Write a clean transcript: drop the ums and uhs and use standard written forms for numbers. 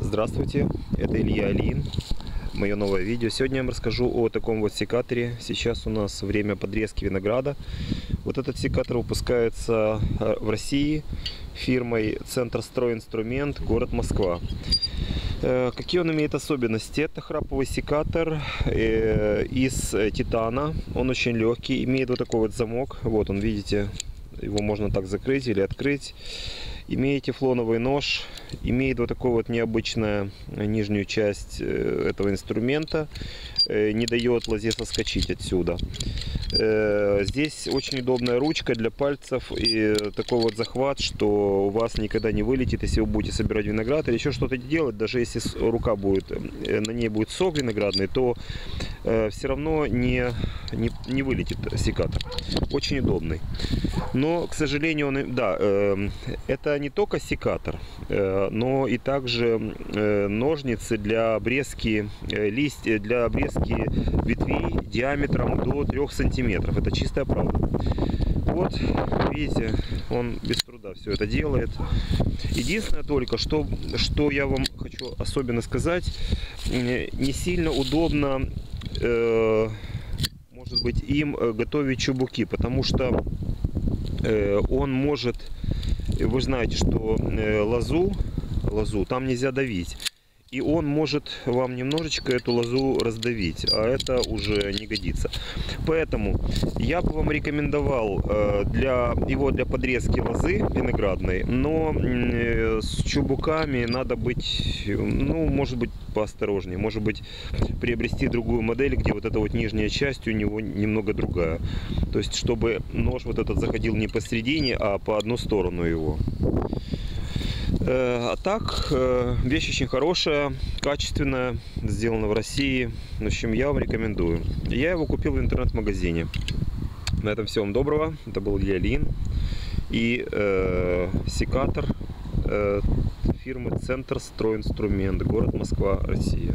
Здравствуйте, это Илья Алиин, мое новое видео. Сегодня я вам расскажу о таком вот секаторе. Сейчас у нас время подрезки винограда. Вот этот секатор выпускается в России фирмой Центрстройинструмент, город Москва. Какие он имеет особенности? Это храповый секатор из титана. Он очень легкий, имеет вот такой вот замок. Вот он, видите, его можно так закрыть или открыть. Имеет тефлоновый нож, имеет вот такую вот необычную нижнюю часть этого инструмента, не дает лозе соскочить отсюда. Здесь очень удобная ручка для пальцев и такой вот захват, что у вас никогда не вылетит, если вы будете собирать виноград или еще что-то делать. Даже если рука будет, на ней будет сок виноградный, то все равно не вылетит секатор. Очень удобный. Но, к сожалению, это не только секатор, но и также ножницы для обрезки листьев, для обрезки ветвей диаметром до 3 сантиметров. Это чистая правда. Вот, видите, он без труда все это делает. Единственное только, что я вам хочу особенно сказать, не сильно удобно, может быть, им готовить чубуки, потому что он может, вы знаете, что лозу там нельзя давить. И он может вам немножечко эту лозу раздавить, а это уже не годится. Поэтому я бы вам рекомендовал для подрезки лозы виноградной, но с чубуками надо быть, может быть, поосторожнее. Может быть, приобрести другую модель, где вот эта вот нижняя часть у него немного другая. То есть, чтобы нож вот этот заходил не посередине, а по одну сторону его. А так, вещь очень хорошая, качественная, сделана в России. В общем, я вам рекомендую. Я его купил в интернет-магазине. На этом всего вам доброго. Это был Илья Алиин. И секатор фирмы Центрстройинструмент, город Москва, Россия.